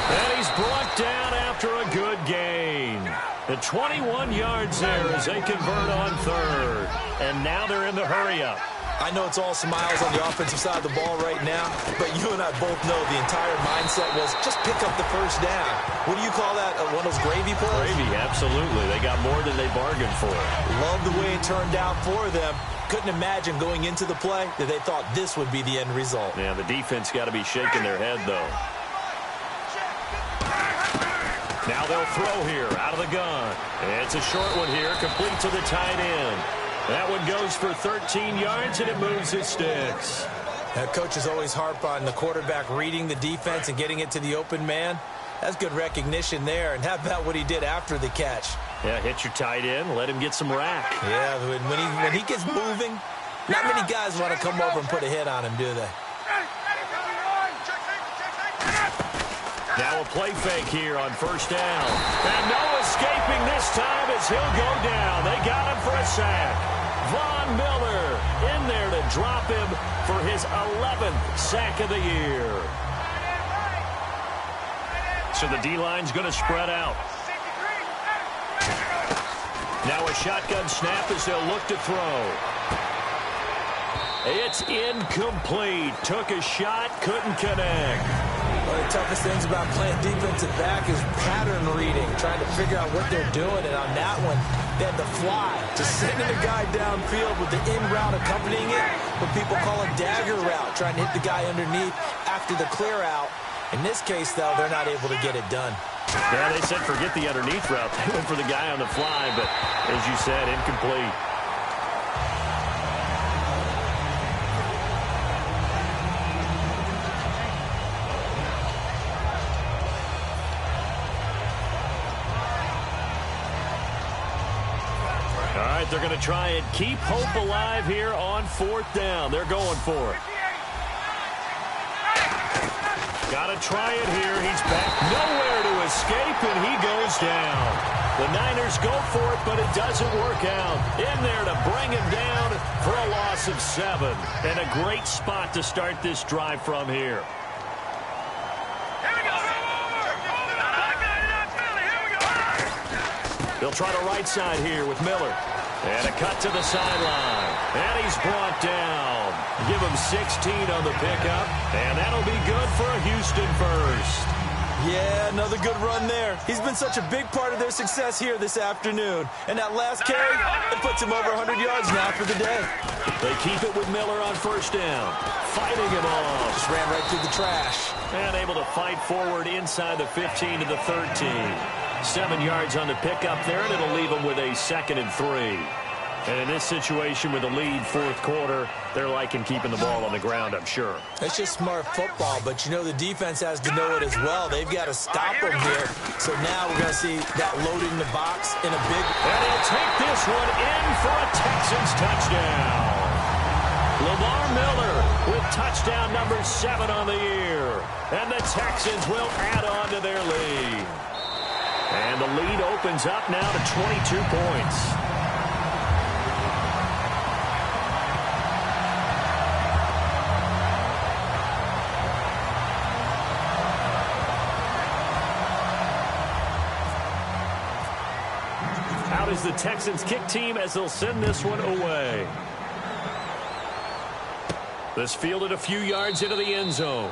[SPEAKER 2] And he's brought down after a good gain. The 21 yards there as they convert on 3rd. And now they're in the hurry-up.
[SPEAKER 3] I know it's all smiles on the offensive side of the ball right now, but you and I both know the entire mindset was just pick up the 1st down. What do you call that, one of those gravy plays?
[SPEAKER 2] Gravy, absolutely. They got more than they bargained for.
[SPEAKER 3] Love the way it turned out for them. Couldn't imagine going into the play that they thought this would be the end result.
[SPEAKER 2] Yeah, the defense got to be shaking their head, though. Now they'll throw here out of the gun. It's a short one here, complete to the tight end. That one goes for 13 yards, and it moves his sticks.
[SPEAKER 3] Coaches always harp on the quarterback reading the defense and getting it to the open man. That's good recognition there. And how about what he did after the catch?
[SPEAKER 2] Yeah, hit your tight end, let him get some rack.
[SPEAKER 3] Yeah, when he gets moving, not many guys want to come over and put a hit on him, do they?
[SPEAKER 2] Now a play fake here on first down. And no escaping this time as he'll go down. They got him for a sack. Von Miller in there to drop him for his 11th sack of the year. So the D-line's going to spread out. Now a shotgun snap as they'll look to throw. It's incomplete. Took a shot, couldn't connect.
[SPEAKER 3] One of the toughest things about playing defensive back is pattern reading, trying to figure out what they're doing. And on that one, they had to fly, just sending a guy downfield with the in route accompanying it, what people call a dagger route, trying to hit the guy underneath after the clear out. In this case, though, they're not able to get it done.
[SPEAKER 2] Yeah, they said forget the underneath route. They went for the guy on the fly, but as you said, incomplete. All right, they're going to try and keep hope alive here on fourth down. They're going for it. Got to try it here. He's back. Nowhere to escape, and he goes down. The Niners go for it, but it doesn't work out. In there to bring him down for a loss of 7. And a great spot to start this drive from here. They'll try the right side here with Miller. And a cut to the sideline. And he's brought down. Give him 16 on the pickup. And that'll be good for a Houston first.
[SPEAKER 3] Yeah, another good run there. He's been such a big part of their success here this afternoon. And that last carry, it puts him over 100 yards now for the day.
[SPEAKER 2] They keep it with Miller on first down. Fighting him off.
[SPEAKER 3] Just ran right through the trash.
[SPEAKER 2] And able to fight forward inside the 15 to the 13. 7 yards on the pickup there, and it'll leave them with a 2nd and 3. And in this situation with a lead fourth quarter, they're liking keeping the ball on the ground, I'm sure.
[SPEAKER 3] That's just smart football, but you know the defense has to know it as well. They've got to stop them here. So now we're going to see that loaded in the box in a big...
[SPEAKER 2] And he'll take this one in for a Texans touchdown. Lamar Miller with touchdown number 7 on the year. And the Texans will add on to their lead. And the lead opens up now to 22 points. Out is the Texans kick team as they'll send this one away. This fielded a few yards into the end zone.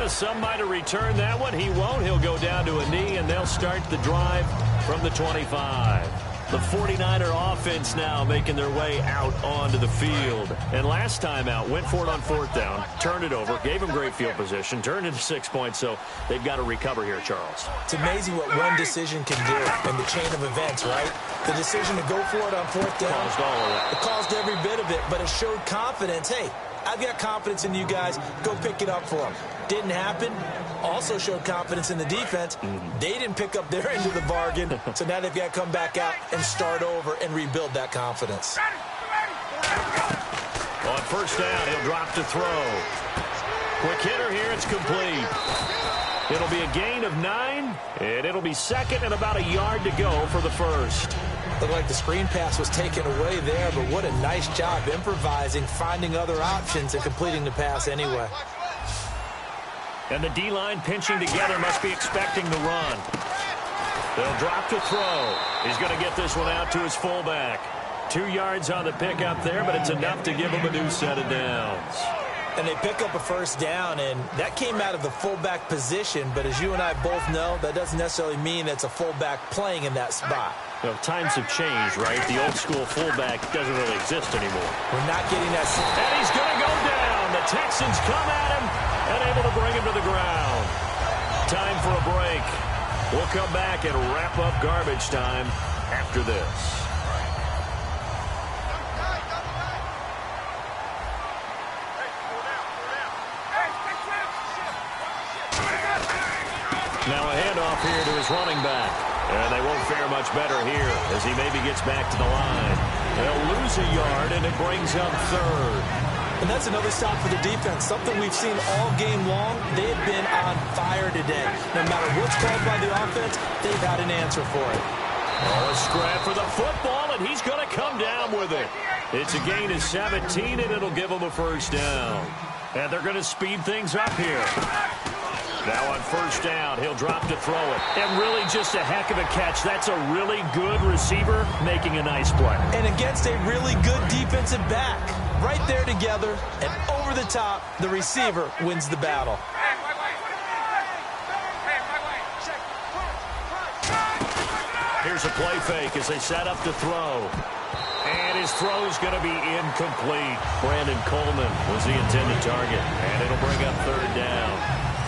[SPEAKER 2] Some might have returned that one. He won't. He'll go down to a knee, and they'll start the drive from the 25. The 49er offense now making their way out onto the field. And last time out, went for it on fourth down, turned it over, gave them great field position, turned into 6 points, so they've got to recover here, Charles.
[SPEAKER 3] It's amazing what one decision can do in the chain of events, right? The decision to go for it on fourth down.
[SPEAKER 2] Caused all of that.
[SPEAKER 3] It caused every bit of it, but it showed confidence. Hey, I've got confidence in you guys. Go pick it up for them. Didn't happen. Also showed confidence in the defense. They didn't pick up their end of the bargain, so now they've got to come back out and start over and rebuild that confidence.
[SPEAKER 2] On first down, he'll drop to throw. Quick hitter here, it's complete. It'll be a gain of 9, and it'll be 2nd and about a yard to go for the first.
[SPEAKER 3] Looked like the screen pass was taken away there, but what a nice job improvising, finding other options, and completing the pass anyway.
[SPEAKER 2] And the D-line pinching together must be expecting the run. They'll drop to throw. He's going to get this one out to his fullback. 2 yards on the pickup there, but it's enough to give him a new set of downs.
[SPEAKER 3] And they pick up a first down, and that came out of the fullback position, but as you and I both know, that doesn't necessarily mean it's a fullback playing in that spot.
[SPEAKER 2] Well, times have changed, right? The old school fullback doesn't really exist anymore.
[SPEAKER 3] We're not getting that.
[SPEAKER 2] And he's going to go down. The Texans come at him and able to bring him to the ground. Time for a break. We'll come back and wrap up garbage time after this. Now a handoff here to his running back. And they won't fare much better here as he maybe gets back to the line. They'll lose a yard, and it brings up third.
[SPEAKER 3] And that's another stop for the defense, something we've seen all game long. They've been on fire today. No matter what's called by the offense, they've had an answer for it.
[SPEAKER 2] Oh, a scrap for the football, and he's going to come down with it. It's a gain of 17, and it'll give him a first down. And they're going to speed things up here. Now on first down, he'll drop to throw it. And really just a heck of a catch. That's a really good receiver making a nice play.
[SPEAKER 3] And against a really good defensive back. Right there together, and over the top, the receiver wins the battle.
[SPEAKER 2] Here's a play fake as they set up to throw. And his throw is going to be incomplete. Brandon Coleman was the intended target. And it'll bring up third down.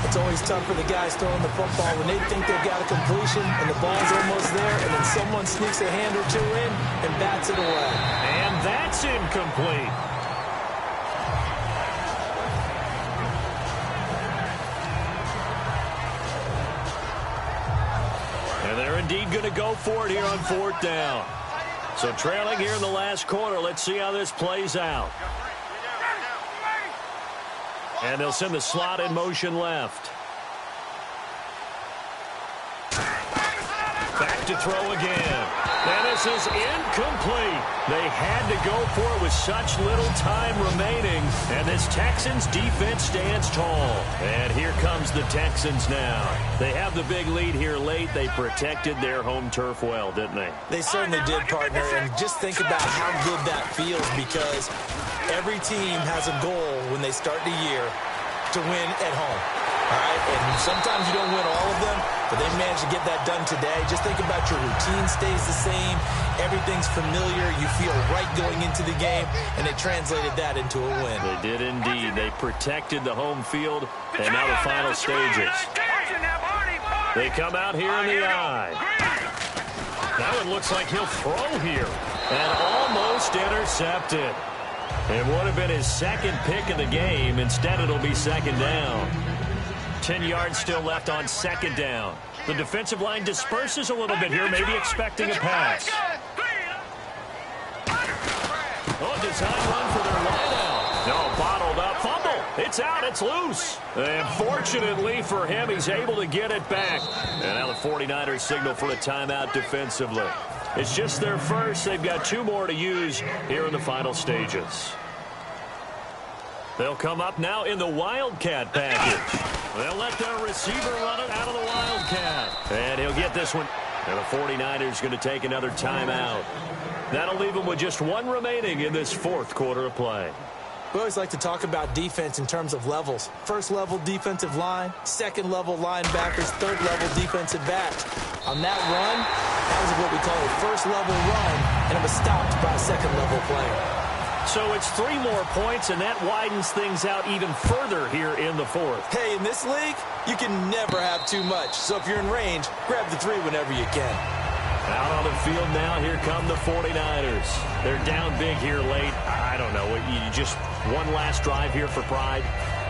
[SPEAKER 3] It's always tough for the guys throwing the football when they think they've got a completion and the ball's almost there, and then someone sneaks a hand or two in and bats it away.
[SPEAKER 2] And that's incomplete. And they're indeed going to go for it here on fourth down. So trailing here in the last quarter, let's see how this plays out. And they'll send the slot in motion left. Back to throw again. And this is incomplete. They had to go for it with such little time remaining. And this Texans defense stands tall. And here comes the Texans now. They have the big lead here late. They protected their home turf well, didn't they?
[SPEAKER 3] They certainly did, partner. And just think about how good that feels, because every team has a goal when they start the year to win at home. All right, and sometimes you don't win all of them, but they managed to get that done today. Just think about your routine stays the same. Everything's familiar. You feel right going into the game, and they translated that into a win.
[SPEAKER 2] They did indeed. They protected the home field, and now the final stages. They come out here in the eye. Now it looks like he'll throw here, and almost intercepted. It would have been his second pick of the game. Instead, it'll be second down. 10 yards still left on second down. The defensive line disperses a little bit here, maybe expecting a pass. Oh, design run for their wideout. No, bottled up. Fumble. It's out. It's loose. And fortunately for him, he's able to get it back. And now the 49ers signal for a timeout defensively. It's just their first. They've got two more to use here in the final stages. They'll come up now in the Wildcat package. They'll let their receiver run it out of the Wildcat. And he'll get this one. And the 49ers going to take another timeout. That'll leave them with just one remaining in this fourth quarter of play.
[SPEAKER 3] We always like to talk about defense in terms of levels. First level defensive line, second level linebackers, third level defensive backs. On that run, that was what we call a first level run, and it was stopped by a second level player.
[SPEAKER 2] So it's 3 more points, and that widens things out even further here in the fourth.
[SPEAKER 3] Hey, in this league, you can never have too much. So if you're in range, grab the 3 whenever you can.
[SPEAKER 2] Out on the field now, here come the 49ers. They're down big here late. I don't know, you just one last drive here for pride?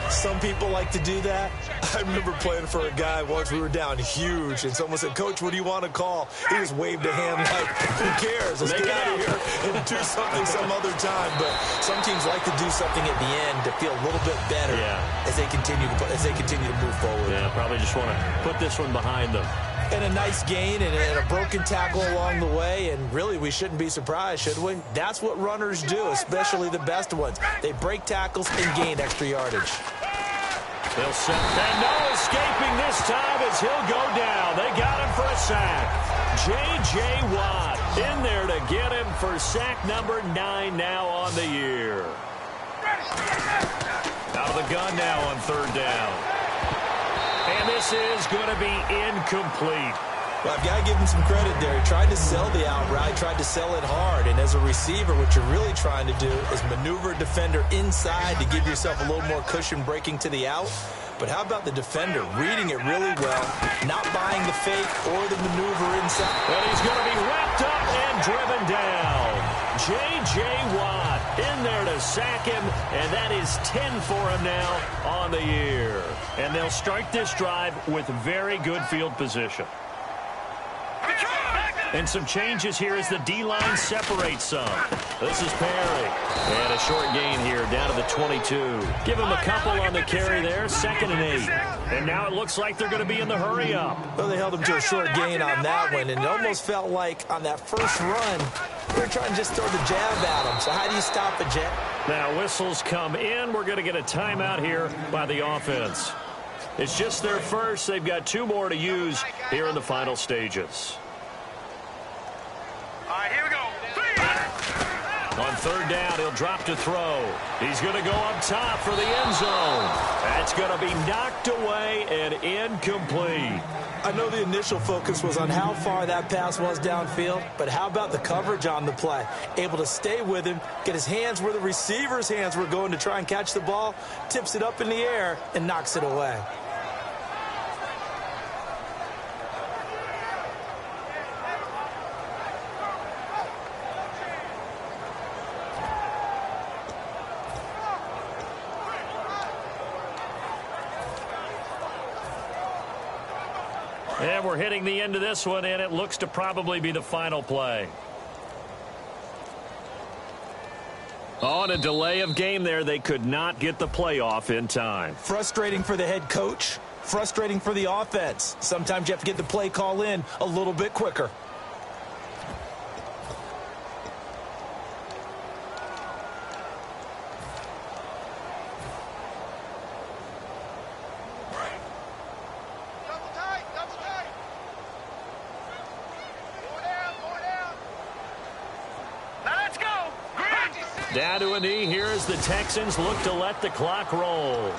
[SPEAKER 3] Some people like to do that. I remember playing for a guy once. We were down huge, and someone said, "Coach, what do you want to call?" He just waved a hand like, "Who cares? Let's get out of here and do something some other time." But some teams like to do something at the end to feel a little bit better as they continue to move forward.
[SPEAKER 2] Yeah, probably just want to put this one behind them.
[SPEAKER 3] And a nice gain and a broken tackle along the way, and really we shouldn't be surprised, should we? That's what runners do, especially the best ones. They break tackles and gain extra yardage.
[SPEAKER 2] They'll set, and no escaping this time as he'll go down. They got him for a sack. J.J. Watt in there to get him for sack number 9 now on the year. Out of the gun now on third down. And this is going to be incomplete.
[SPEAKER 3] Well, I've got to give him some credit there. He tried to sell the out route, tried to sell it hard. And as a receiver, what you're really trying to do is maneuver a defender inside to give yourself a little more cushion breaking to the out. But how about the defender reading it really well, not buying the fake or the maneuver inside?
[SPEAKER 2] And he's going to be wrapped up and driven down. J.J. Watt in there to sack him, and that is 10 for him now on the year. And they'll start this drive with very good field position. And some changes here as the D-line separates some. This is Perry. And a short gain here down to the 22. Give him a couple on the carry there, 2nd and 8. And now it looks like they're going to be in the hurry-up.
[SPEAKER 3] Well, they held him to a short gain on that one, and it almost felt like on that first run, they were trying to just throw the jab at him. So how do you stop a jab?
[SPEAKER 2] Now whistles come in. We're going to get a timeout here by the offense. It's just their first. They've got 2 more to use here in the final stages.
[SPEAKER 4] All right, here we go.
[SPEAKER 2] On 3rd down, he'll drop to throw. He's going to go up top for the end zone. That's going to be knocked away and incomplete.
[SPEAKER 3] I know the initial focus was on how far that pass was downfield, but how about the coverage on the play? Able to stay with him, get his hands where the receiver's hands were going to try and catch the ball, tips it up in the air, and knocks it away.
[SPEAKER 2] And we're hitting the end of this one, and it looks to probably be the final play. On a delay of game there, they could not get the playoff in time.
[SPEAKER 3] Frustrating for the head coach, frustrating for the offense. Sometimes you have to get the play call in a little bit quicker.
[SPEAKER 2] Down to a knee here as the Texans look to let the clock roll.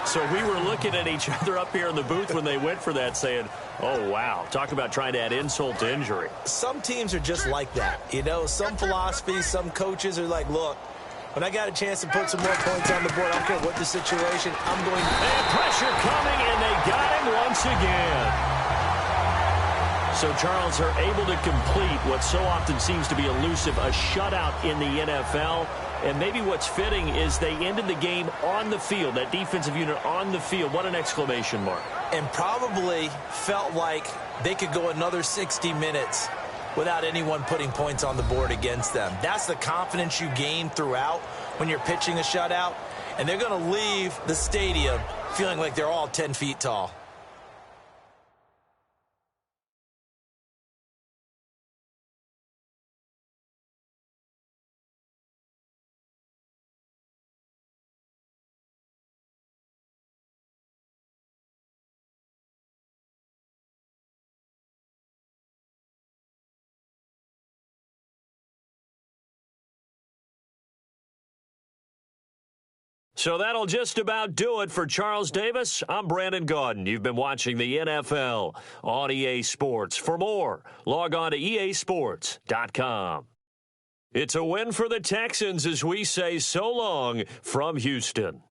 [SPEAKER 2] So we were looking at each other up here in the booth when they went for that saying, oh, wow, talk about trying to add insult to injury.
[SPEAKER 3] Some teams are just like that. You know, some philosophies, some coaches are like, look, when I got a chance to put some more points on the board, I don't care what the situation, I'm going to...
[SPEAKER 2] And pressure coming, and they got him once again. So, Charles, are able to complete what so often seems to be elusive, a shutout in the NFL. And maybe what's fitting is they ended the game on the field, that defensive unit on the field. What an exclamation mark.
[SPEAKER 3] And probably felt like they could go another 60 minutes without anyone putting points on the board against them. That's the confidence you gain throughout when you're pitching a shutout. And they're going to leave the stadium feeling like they're all 10 feet tall.
[SPEAKER 2] So that'll just about do it for Charles Davis. I'm Brandon Gaudin. You've been watching the NFL on EA Sports. For more, log on to easports.com. It's a win for the Texans as we say so long from Houston.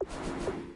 [SPEAKER 1] it.